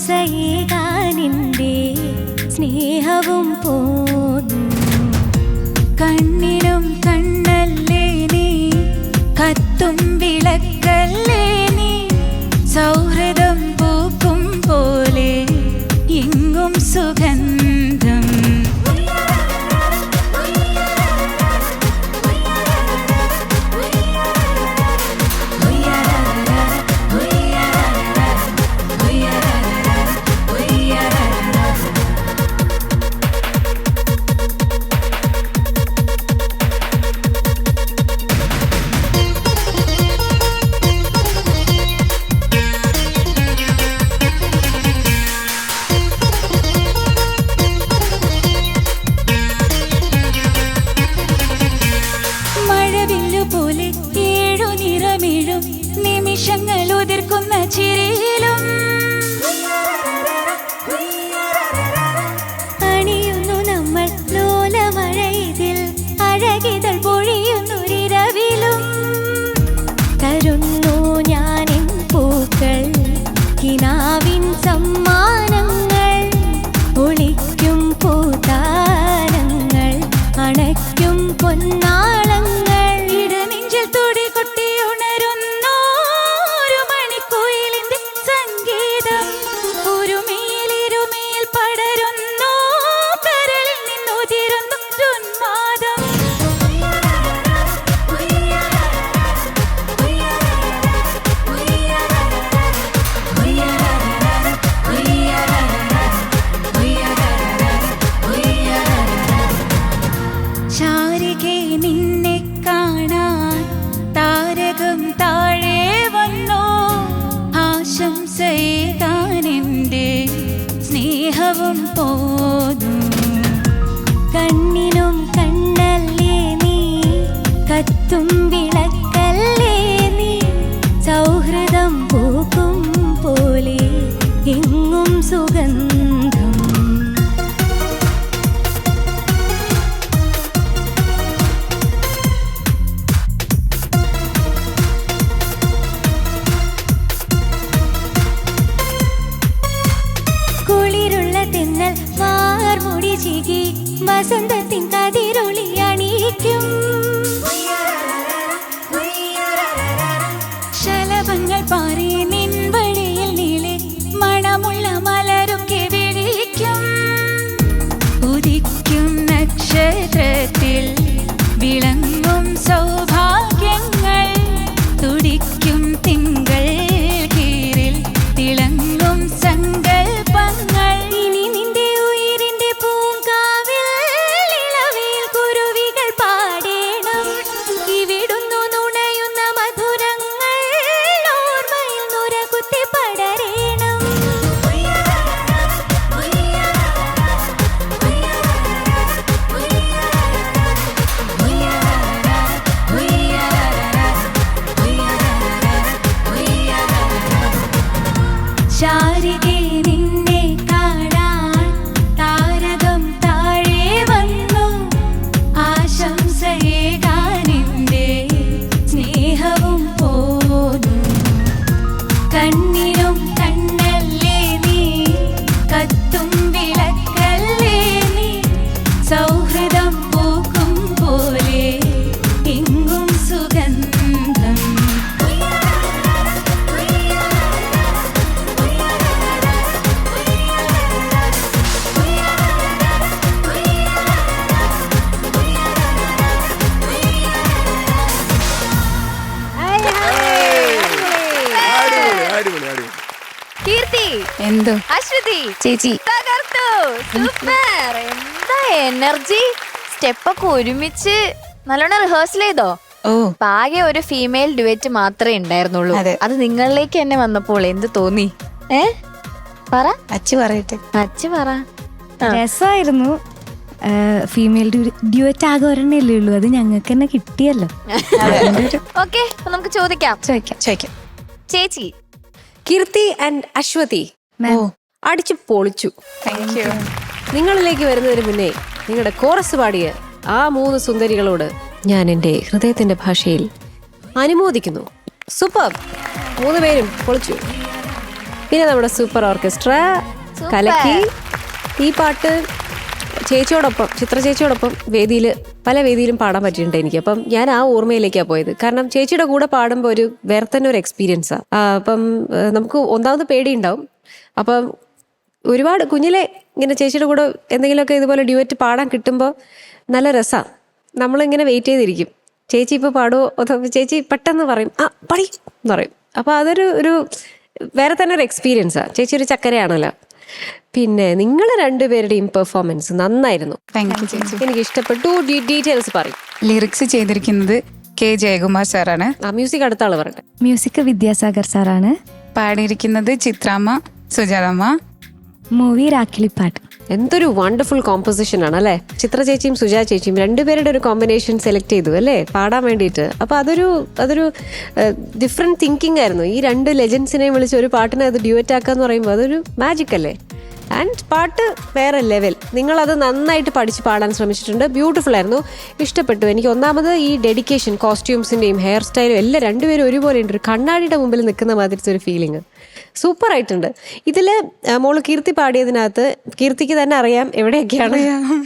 ആശംസയേകാനിൻ്റെ സ്നേഹവും പോന്നു. കണ്ണിനും കണ്ണല്ലേ നീ, കത്തും വിളക്കല്ലേ നീ, സൗഹൃദം പൂക്കും പോലെ എങ്ങും സുഗന്ധം. നിമിഷങ്ങൾ ഉതിർക്കുന്ന ചിരിയിലും അണിയുന്നു നമ്മൾ ലോലമഴയിൽ, അഴകിതൾ പൊഴിയുന്നൊരിരവിലും തരുന്നു ഞാനിൻ പൂക്കൾ, കിനാവിൻ സമ്മാനങ്ങൾ, ഒളിക്കും പൂതാരങ്ങൾ, അണയ്ക്കും പൊന്നാളങ്ങൾ, ഇടനെഞ്ചിൽ തുടി കൊട്ടി ഉണരുന്നു നിന്നെ കാണാൻ താരകം താഴെ വന്നോ, ആശംസയേകാനെൻ്റെ സ്നേഹവും പോന്നു. കണ്ണിനും കണ്ണല്ലേ നീ, കത്തും വിളക്കല്ലേ നീ, സൗഹൃദം പൂക്കും പോലെ എങ്ങും സുഗന്ധം. തെന്നൽ വാർമുടി ചികി വസന്തത്തിൻ കതിരൊളി അണിയിക്കും, ശലഭങ്ങൾ പാറി നിൻ വഴിയിൽ നീളെ മണമുള്ള മലരൊക്കെ വിളിക്കും, ഉദിക്കും നക്ഷത്രത്തിൽ വിളങ്ങും സൗഭാഗ്യങ്ങൾ, തുടിക്കും തിങ്കൾ കീറിൽ തിളങ്ങും സങ്കൽപ്പങ്ങൾ. ശാരികേ നിന്നെ കാണാൻ താരകം താഴെ വന്നു, ആശംസയേകാനെൻ്റെ സ്നേഹവും പോന്നു. കണ്ണിനും കണ്ണല്ലേ നീ, കത്തും വിളക്കല്ലേ നീ, സൗഹൃദം പൂക്കും പോലെ എങ്ങും സുഗന്ധം. കീർത്തി, എന്തോ അശ്വതി ചേച്ചി തകർത്തു, സൂപ്പർ. എന്താ എനർജി! സ്റ്റെപ്പൊക്കെ ഒരുമിച്ച് നല്ലോണം റിഹേഴ്സൽ ചെയ്തോ? ഓ, ആകെ ഒരു ഫീമെയിൽ ഡുവറ്റ് മാത്രമേ ഉണ്ടായിരുന്നുള്ളൂ. അത് നിങ്ങളിലേക്ക് തന്നെ വന്നപ്പോൾ എന്ത് തോന്നി? പറ, അച്ചു പറയട്ടെ. അച്ചു പറ. രസമായിരുന്നു. ഫീമെയിൽ ഡ്യുവറ്റ് ആകെ ഒരെണ്ണല്ലേ ഉള്ളൂ, അത് ഞങ്ങൾക്ക് തന്നെ കിട്ടിയല്ലോ. ഓക്കെ, നമുക്ക് ചോദിക്കാം. ചോദിക്കാം. ചേച്ചി, കീർത്തി ആൻഡ് അശ്വതി അടിച്ചു പൊളിച്ചു. നിങ്ങളിലേക്ക് വരുന്നതിന് മുന്നേ നിങ്ങളുടെ കോറസ് പാടിയ ആ 3 സുന്ദരികളോട് ഞാൻ എൻ്റെ ഹൃദയത്തിന്റെ ഭാഷയിൽ അനുമോദിക്കുന്നു. സൂപ്പർ, 3 പേരും പൊളിച്ചു. പിന്നെ നമ്മുടെ സൂപ്പർ ഓർക്കസ്ട്ര കലക്കി. ഈ പാട്ട് ചേച്ചിയോടൊപ്പം, ചിത്ര ചേച്ചിയോടൊപ്പം പല വേദിയിലും പാടാൻ പറ്റിയിട്ടുണ്ട് എനിക്ക്. അപ്പം ഞാൻ ആ ഓർമ്മയിലേക്കാണ് പോയത്. കാരണം ചേച്ചിയുടെ കൂടെ പാടുമ്പോൾ ഒരു വേറെ തന്നെ ഒരു എക്സ്പീരിയൻസാണ്. അപ്പം നമുക്ക് ഒന്നാമത് പേടിയുണ്ടാവും. അപ്പം ഒരുപാട് കുഞ്ഞിലെ ഇങ്ങനെ ചേച്ചിയുടെ കൂടെ എന്തെങ്കിലുമൊക്കെ ഇതുപോലെ ഡ്യുവറ്റ് പാടാൻ കിട്ടുമ്പോൾ നല്ല രസമാണ്. നമ്മളിങ്ങനെ വെയിറ്റ് ചെയ്തിരിക്കും, ചേച്ചി ഇപ്പോൾ പാടുമോ, ചേച്ചി പെട്ടെന്ന് പറയും പടി എന്ന് പറയും. അപ്പോൾ അതൊരു വേറെ തന്നെ ഒരു എക്സ്പീരിയൻസാണ്. ചേച്ചി ഒരു ചക്കരയാണല്ലോ. പിന്നെ നിങ്ങൾ രണ്ടുപേരുടെയും പെർഫോമൻസ് നന്നായിരുന്നു. എനിക്ക് ഇഷ്ടപ്പെട്ടു. ഡീറ്റെയിൽസ് പറയും. ലിറിക്സ് ചെയ്തിരിക്കുന്നത് കെ ജയകുമാർ സാറാണ്. മ്യൂസിക് അടുത്ത ആള് പറയട്ടെ. മ്യൂസിക് വിദ്യാസാഗർ സാറാണ്. പാടിയിരിക്കുന്നത് ചിത്രാമ്മ, സുജാതമ്മ. മൂവി രാക്കിളിപ്പാട്ട്. എന്തൊരു വണ്ടർഫുൾ കോമ്പോസിഷൻ ആണ് അല്ലേ. ചിത്ര ചേച്ചിയും സുജാ ചേച്ചിയും രണ്ടുപേരുടെ ഒരു കോമ്പിനേഷൻ സെലക്ട് ചെയ്തു അല്ലേ പാടാൻ വേണ്ടിയിട്ട്. അപ്പൊ അതൊരു ഡിഫറെന്റ് തിങ്കിങ് ആയിരുന്നു. ഈ രണ്ട് ലെജൻസിനെയും വിളിച്ച് ഒരു പാട്ടിനെ അത് ഡ്യൂറ്റ് ആക്കാന്ന് പറയുമ്പോൾ അതൊരു മാജിക് അല്ലേ. ആൻഡ് പാട്ട് വേറെ ലെവൽ. നിങ്ങളത് നന്നായിട്ട് പഠിച്ച് പാടാൻ ശ്രമിച്ചിട്ടുണ്ട്. ബ്യൂട്ടിഫുൾ ആയിരുന്നു, ഇഷ്ടപ്പെട്ടു എനിക്ക്. ഒന്നാമത് ഈ ഡെഡിക്കേഷൻ, കോസ്റ്റ്യൂംസിൻ്റെയും ഹെയർ സ്റ്റൈലും എല്ലാം രണ്ടുപേരും ഒരുപോലെ ഉണ്ട്. ഒരു കണ്ണാടിയുടെ മുമ്പിൽ നിൽക്കുന്ന മാതിരത്തെ ഒരു ഫീലിംഗ് സൂപ്പർ ആയിട്ടുണ്ട്. ഇതിൽ മോള് കീർത്തി പാടിയതിനകത്ത് കീർത്തിക്ക് തന്നെ അറിയാം എവിടെയൊക്കെയാണ്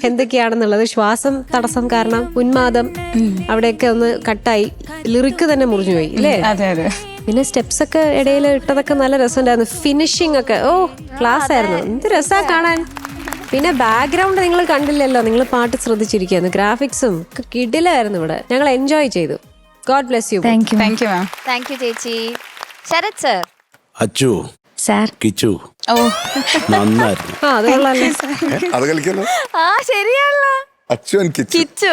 എന്തൊക്കെയാണെന്നുള്ളത്. ശ്വാസം തടസ്സം കാരണം ഉന്മാദം അവിടെയൊക്കെ ഒന്ന് കട്ടായി, ലിറിക്ക് തന്നെ മുറിഞ്ഞു പോയി അല്ലേ. പിന്നെ സ്റ്റെപ്സ് ഒക്കെ ഇടയിൽ ഇട്ടതൊക്കെ നല്ല രസമുണ്ടായിരുന്നു. ഫിനിഷിംഗ് ഒക്കെ ക്ലാസ് ആയിരുന്നു. എന്ത് രസമാണ് കാണാൻ. പിന്നെ ബാക്ക്ഗ്രൗണ്ട് നിങ്ങൾ കണ്ടില്ലല്ലോ, നിങ്ങൾ പാട്ട് ശ്രദ്ധിച്ചിരിക്കുന്നു. ഗ്രാഫിക്സും കിടിലായിരുന്നു ഇവിടെ. ഞങ്ങൾ എൻജോയ് ചെയ്തു. God bless you. Thank you. Thank you ചേച്ചി. ശരത് സർ. അച്ചു സാർ. കിച്ചു നന്നായിരുന്നു. അത് കളിക്കല്ലോ. ശരിയാണല്ലോ. അച്ചു കിച്ചു.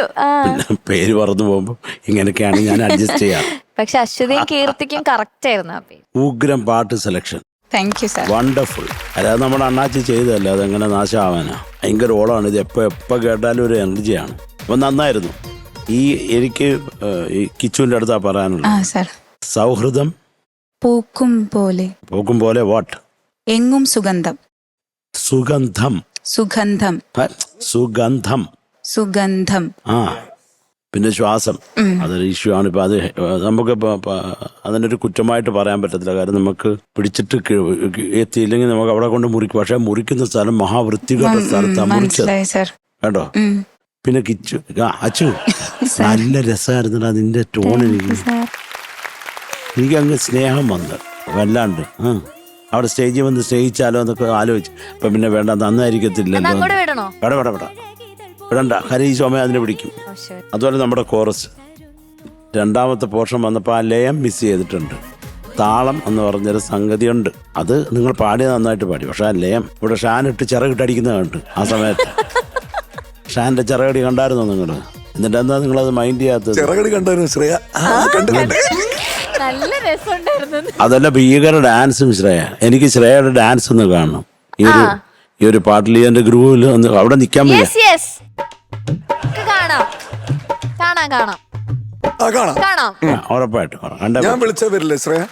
പേര് പറഞ്ഞു പോകുമ്പോ ഇങ്ങനെയൊക്കെയാണ് ഞാൻ അഡ്ജസ്റ്റ് ചെയ്യാം. പക്ഷെ അശ്വതിയും കീർത്തിക്കും കറക്റ്റ് ആയിരുന്നു ആ പേര്. ഉഗ്രം പാട്ട് selection. Thank you sir. Wonderful. അല്ലാതെ നമ്മുടെ അണ്ണാച്ചി ചെയ്തതല്ല, അതെങ്ങനെ നാശമാവാനാ. ഭയങ്കര ഓളമാണ് ഇത്. എപ്പോ കേട്ടാലും ഒരു എനർജിയാണ്. അപ്പൊ നന്നായിരുന്നു. എനിക്ക് ഈ കിച്ചുവിന്റെ അടുത്താ പറയാനുള്ളത്. സൗഹൃദം പൂക്കും പോലെ വാട്ട് എങ്ങും സുഗന്ധം. സുഗന്ധം. പിന്നെ ശ്വാസം, അതൊരു ഇഷ്യൂ ആണ്. ഇപ്പൊ അത് നമുക്ക് അതിനൊരു കുറ്റമായിട്ട് പറയാൻ പറ്റത്തില്ല. കാര്യം നമുക്ക് പിടിച്ചിട്ട് എത്തിയില്ലെങ്കിൽ നമുക്ക് അവിടെ കൊണ്ട് മുറിക്കും. പക്ഷെ മുറിക്കുന്ന സ്ഥലം മഹാവൃത്തികെട്ട സ്ഥലത്താണ് മുറിച്ചത് കേട്ടോ. പിന്നെ കിച്ചു അച്ചു നല്ല രസമായിരുന്നു അതിന്റെ ടോൺ. എനിക്ക് അങ്ങ് സ്നേഹം വന്ന് വല്ലാണ്ട്. അവിടെ സ്റ്റേജിൽ വന്ന് സ്നേഹിച്ചാലോ എന്നൊക്കെ ആലോചിച്ചു. അപ്പൊ പിന്നെ വേണ്ട, നന്നായിരിക്കത്തില്ലല്ലോ. വിടണ്ട, ഹരി സോമ അതിനെ പിടിക്കും. അതുപോലെ നമ്മുടെ കോറസ് രണ്ടാമത്തെ പോർഷൻ വന്നപ്പോൾ ആ ലയം മിസ് ചെയ്തിട്ടുണ്ട്. താളം എന്ന് പറഞ്ഞൊരു സംഗതിയുണ്ട്. അത് നിങ്ങൾ പാടിയത് നന്നായിട്ട് പാടി. പക്ഷെ ആ ലയം ഇവിടെ ഷാനിട്ട് ചിറകിട്ടടിക്കുന്നത് കണ്ട് ആ സമയത്ത് ഷാന്റെ ചിറകടി കണ്ടായിരുന്നോ നിങ്ങൾ? എന്നിട്ട് എന്താ നിങ്ങളത് മൈൻഡ് ചെയ്യാത്തത്? ചിറകടി കണ്ടായിരുന്നു ശ്രേയ. നല്ല രസമുണ്ടായിരുന്നു. അതല്ല, ഭീകര ഡാൻസും ശ്രേയ. എനിക്ക് ശ്രേയയുടെ ഡാൻസ് ഒന്ന് കാണണം. ഈ ഒരു പാട്ടിൽ എന്റെ ഗ്രൂവിൽ ഒന്ന് അവിടെ നിൽക്കാൻ ഉറപ്പായിട്ടും ഞാൻ വിളിച്ച വരില്ലേ ശ്രേയ?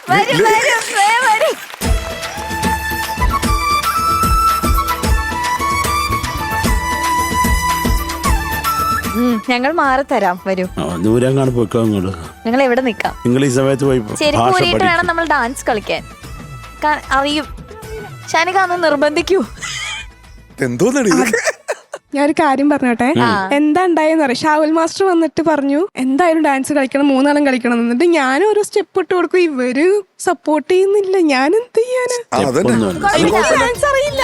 ഞങ്ങൾ മാറി തരാം. വരൂ. ദൂരങ്ങാണ് പോയിക്കോ. ഞങ്ങൾ എവിടെ നിക്കാം? നിങ്ങൾ ഈ സമയത്ത് പോയി ചെരിപ്പൂരിയിട്ട് വേണം നമ്മൾ ഡാൻസ് കളിക്കാൻ. അറിയും. ഷാനിക അന്ന് നിർബന്ധിക്കൂ. എന്തോന്നടി ഞാനൊരു കാര്യം പറഞ്ഞോട്ടെ. എന്താ ഉണ്ടായെന്ന് പറയാം. ഷാവുൽ മാസ്റ്റർ വന്നിട്ട് പറഞ്ഞു എന്തായാലും ഡാൻസ് കളിക്കണം, മൂന്നാളും കളിക്കണം. എന്നിട്ട് ഞാനും ഒരു സ്റ്റെപ്പ് ഇട്ട് കൊടുക്കും, ഇവര് സപ്പോർട്ട് ചെയ്യുന്നില്ല. ഞാൻ എന്ത് ചെയ്യാനാ? ഡാൻസ് അറിയില്ല.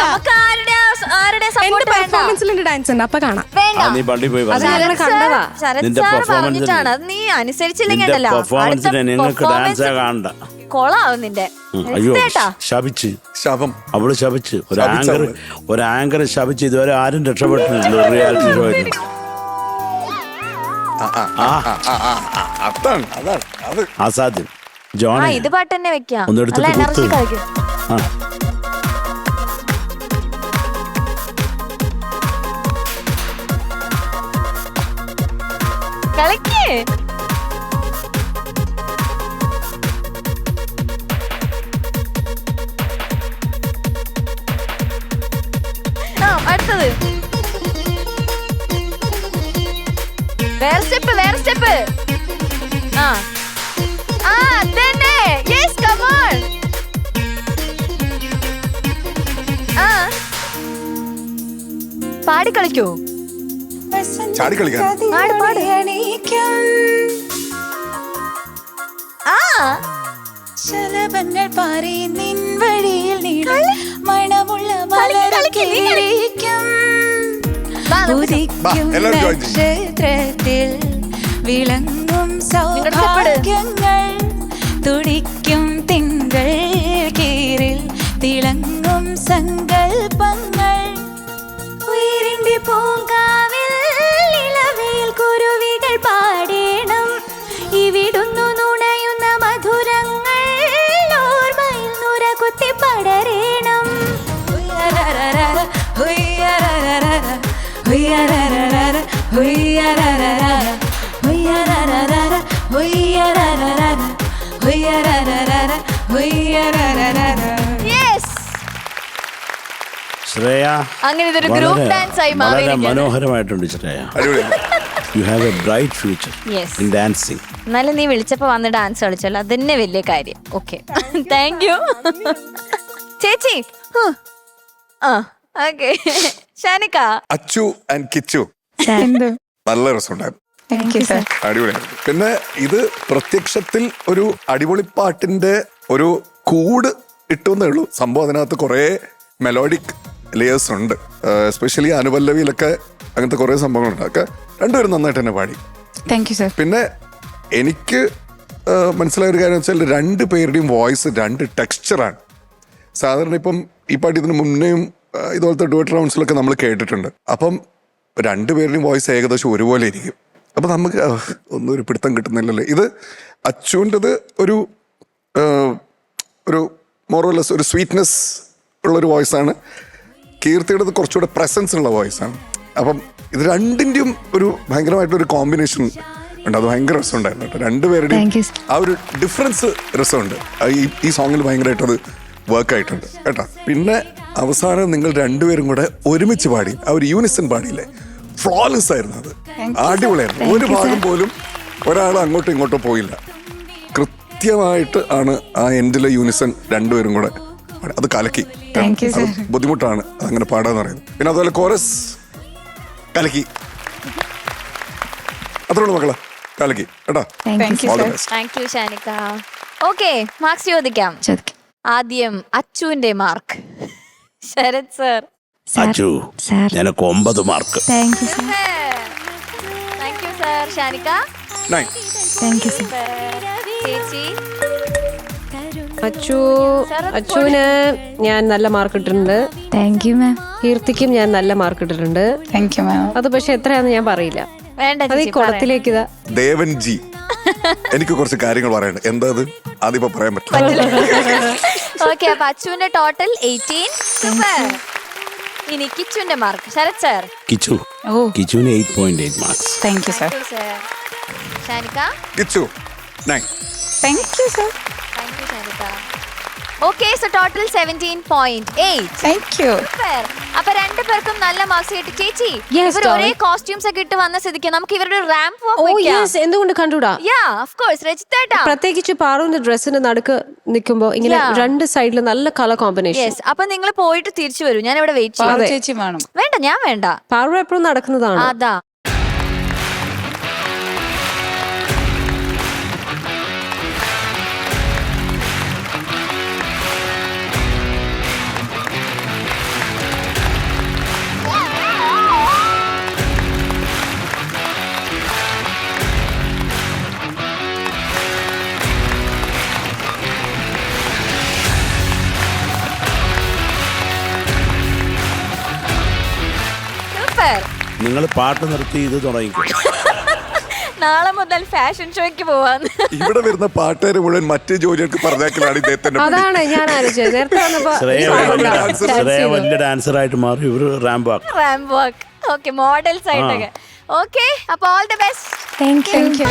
എന്റെ പെർഫോമൻസിൽ ഡാൻസ് ഉണ്ട്, അപ്പൊ കാണാം. കൊളാവും നിന്റെ. അയ്യോ ശപിച്ച് അവള് ശപിച്ച് ഒരു ആങ്കറെ ശപിച്ച് ഇതുവരെ ആരും രക്ഷപ്പെട്ടിട്ടില്ല റിയാലിറ്റി ഷോയിൽ. അസാധ്യം. ജോൺ ഇത് പാട്ട് തന്നെ വെക്കാം. ഒന്നെടുത്തിട്ട് കളിക്കേ. അടുത്തത് വേറെ സ്റ്റെപ്പ്. അതന്നെ. Yes, come on. പാടി കളിക്കോ? ചാടി കളിക്കാൻ പാട് പാട്. ആ ശലഭങ്ങൾ പാറി നിൻ വഴിയിൽ നീളും മണമുള്ള മലരക്കിളിക്കും ഉദിക്കും എല്ലാവരും join ചെയ്യ്. നക്ഷത്രത്തിൽ വിളങ്ങും സ്റ്റെപ്പ് ഇട്. സൗഭാഗ്യങ്ങൾ തുടിക്കും തിങ്കൾ കീറിൽ തിളങ്ങും സങ്കൽപ്പങ്ങൾ ഉയരിന്റെ പൂങ്കാവിൽ ഇളവയിൽ കുരുവികൾ പാടേണം ഇവിടുന്നു നുണയുന്ന മധുരങ്ങൾ ഓർമ്മയിൽ നുര കുത്തി പടരേണം ഹുയ്യരരരര, ഹുയ്യരരരര, ഹുയ്യരരരര, ഹുയ്യരരരര, ഹുയ്യരരരര, ഹുയ്യരരരര, ഹുയ്യരരരര, ഹുയ്യരരരര. യെസ്. ശ്രേയ അങ്ങനെ ഇതൊരു ഗ്രൂപ്പ് ഡാൻസ് ആയി വളരെ മാറിയിരിക്കുകയാണ്. മനോഹരമായിട്ടുണ്ട് ശ്രേയ. അടിപൊളിയാണ്. You have A bright future Yes. In dancing. എന്നാലും നീ വിളിച്ചപ്പോ വന്ന് ഡാൻസ് കളിച്ചല്ലോ, അതന്നെ വലിയ കാര്യം. ഓക്കെ, താങ്ക് യു ചേച്ചി. ആ ഓക്കെ. ഷാനിക്ക. അച്ചു ആൻഡ് കിച്ചു നല്ല രസമുണ്ടായിരുന്നു. Thank you sir. അടിപൊളിയായിരുന്നു. പിന്നെ ഇത് പ്രത്യക്ഷത്തിൽ ഒരു അടിപൊളി പാട്ടിന്റെ ഒരു കൂട് ഇട്ടുന്നേ ഉള്ളൂ. സംഭവം അതിനകത്ത് കുറെ മെലോഡിക് ലേയേഴ്സ് ഉണ്ട്. എസ്പെഷ്യലി അനുപല്ലവിയിലൊക്കെ അങ്ങനത്തെ കുറെ സംഭവങ്ങളുണ്ട്. ഒക്കെ രണ്ടുപേരും നന്നായിട്ട് തന്നെ പാടി. Thank you sir. പിന്നെ എനിക്ക് മനസ്സിലായ ഒരു കാര്യം വെച്ചാൽ രണ്ട് പേരുടെയും വോയിസ് രണ്ട് ടെക്സ്ചറാണ്. സാധാരണ ഇപ്പം ഈ പാട്ട് ഇതിന് മുന്നേയും ഇതുപോലത്തെ ഡുവറ്റ് റൗണ്ട്സിലൊക്കെ നമ്മൾ കേട്ടിട്ടുണ്ട്. അപ്പം രണ്ടുപേരുടെയും വോയിസ് ഏകദേശം ഒരുപോലെ ഇരിക്കും. അപ്പം നമുക്ക് ഒന്നും ഒരു പിടുത്തം കിട്ടുന്നില്ലല്ലേ. ഇത് അച്ചുവിൻ്റെത് ഒരു ഒരു മോറോലെസ് ഒരു സ്വീറ്റ്നെസ് ഉള്ളൊരു വോയിസാണ്. കീർത്തിയുടേത് കുറച്ചുകൂടെ പ്രസൻസ് ഉള്ള വോയിസാണ്. അപ്പം ഇത് രണ്ടിൻ്റെയും ഒരു ഭയങ്കരമായിട്ടൊരു കോമ്പിനേഷൻ ഉണ്ട്. അത് ഭയങ്കര രസമുണ്ടായിരുന്നു കേട്ടോ. രണ്ടുപേരുടെയും Thank you, sir. ആ ഒരു ഡിഫറൻസ് രസമുണ്ട്. ഈ സോങ്ങിൽ ഭയങ്കരമായിട്ട് അത് വർക്ക് ആയിട്ടുണ്ട് കേട്ടോ. പിന്നെ അവസാനം നിങ്ങൾ രണ്ടുപേരും കൂടെ ഒരുമിച്ച് പാടി, ആ ഒരു യൂണിസൺ പാടിയില്ലേ, ഫ്ലോലെസ് ആയിരുന്നു. അത് അടിപൊളിയായിരുന്നു. ഒരു ഭാഗം പോലും ഒരാൾ അങ്ങോട്ടും ഇങ്ങോട്ടോ പോയില്ല. കൃത്യമായിട്ട് ആണ് ആ എൻഡിലെ യൂണിസൺ രണ്ടുപേരും കൂടെ പാടി. അത് കലക്കി. അത് ബുദ്ധിമുട്ടാണ് അങ്ങനെ പാടാന്ന് പറയുന്നത്. പിന്നെ അതുപോലെ കോറസ് കലക്കി. അത്രയുള്ളൂ മക്കളെ, കലക്കി കേട്ടോ. Thank you All the sir. best. Thank you ഷാനിക്ക. ഓക്കെ, മാർക്സ് ചോദിക്കാം. ആദ്യം അച്ചുവിന്റെ മാർക്ക്. ശരത് സർ. അച്ചു നിനക്ക് 9 mark. Thank you sir. Thank you sir. ഷാനിക്ക. 9. Thank you sir. ചേച്ചി. അച്ചുവിന് ഞാൻ നല്ല മാർക്ക് ഇട്ടിട്ടുണ്ട്. Thank you ma'am. കീർത്തിക്കും ഞാൻ നല്ല മാർക്ക് ഇട്ടിട്ടുണ്ട്. Thank you ma'am. അത് പക്ഷെ എത്രയാന്ന് ഞാൻ പറയില്ല. വേണ്ട അത് ഈ ചേച്ചി, കുളത്തിലേക്ക് ഇതാ. ദേവൻ ജി, എനിക്ക് കുറച്ച് കാര്യങ്ങൾ പറയാനുണ്ട്. എന്താ അത് ആദ്യം പറയാൻ പറ്റില്ല. ഓക്കെ, അപ്പൊ അച്ചുവിന്റെ ടോട്ടൽ 18. സൂപ്പർ. ഇനി കിച്ചുവിന്റെ മാർക്ക്. ശരത് സർ. കിച്ചു കിച്ചുവിന് 8.8 മാർക്സ്. Thank you sir. ഷാനിക്ക. Kichu 9. Thank you sir. Thank you ഷാനിക്ക. Okay, so total 17.8. Thank you. Super. അപ്പൊ രണ്ടുപേർക്കും നല്ല മാർക്സ് കിട്ടി. ചേച്ചി, Yes, ഇവർ ഒരേ darling. കോസ്റ്റ്യൂംസ് ഒക്കെ ഇട്ട് വന്ന സ്ഥിതിക്ക് നമുക്ക് ഇവരുടെ റാമ്പ് ഓ യെസ്, എന്തുകൊണ്ട് കണ്ടുകൂടാ? യാ ഓഫ് കോഴ്സ്. രജിത്തേട്ടാ. പ്രത്യേകിച്ച് പാറുവിന്റെ ഡ്രസ്സിന്റെ നടുക്ക് നിൽക്കുമ്പോ ഇങ്ങനെ Yeah. രണ്ട് സൈഡിൽ നല്ല കളർ കോമ്പിനേഷൻ. യെസ്, അപ്പൊ നിങ്ങൾ പോയിട്ട് തിരിച്ചു വരൂ, ഞാൻ ഇവിടെ വെയിറ്റ് ചെയ്യും. പാറു ചേച്ചി വേണം. വേണ്ട, ഞാൻ വേണ്ട. പാറു എപ്പോഴും നടക്കുന്നതാണ്. അതാ. സൂപ്പർ. നിങ്ങൾ പാട്ട് നിർത്തി ഇത് തുടങ്ങിക്കോ. നാളെ മുതൽ ഫാഷൻ ഷോയ്ക്ക് പോവാന്ന്. ഇവിടെ വരുന്ന പാട്ടുകാർ മുഴുവൻ മറ്റു ജോലികൾക്ക് പറഞ്ഞേക്കലാണ് ഇദ്ദേഹത്തിന്റെ പണി. അതാണ് ഞാൻ ആലോചിച്ചത്. നേരത്തെ വന്നപ്പോ ശ്രേയ വലിയ ഡാൻസറായിട്ട് മാറി ഇവര് റാമ്പ് ആക്കും. റാമ്പ് വാക്ക്. ഓക്കെ, മോഡൽസ് ആയിട്ടൊക്കെ. ഓക്കെ, അപ്പൊ all the best. Thank you.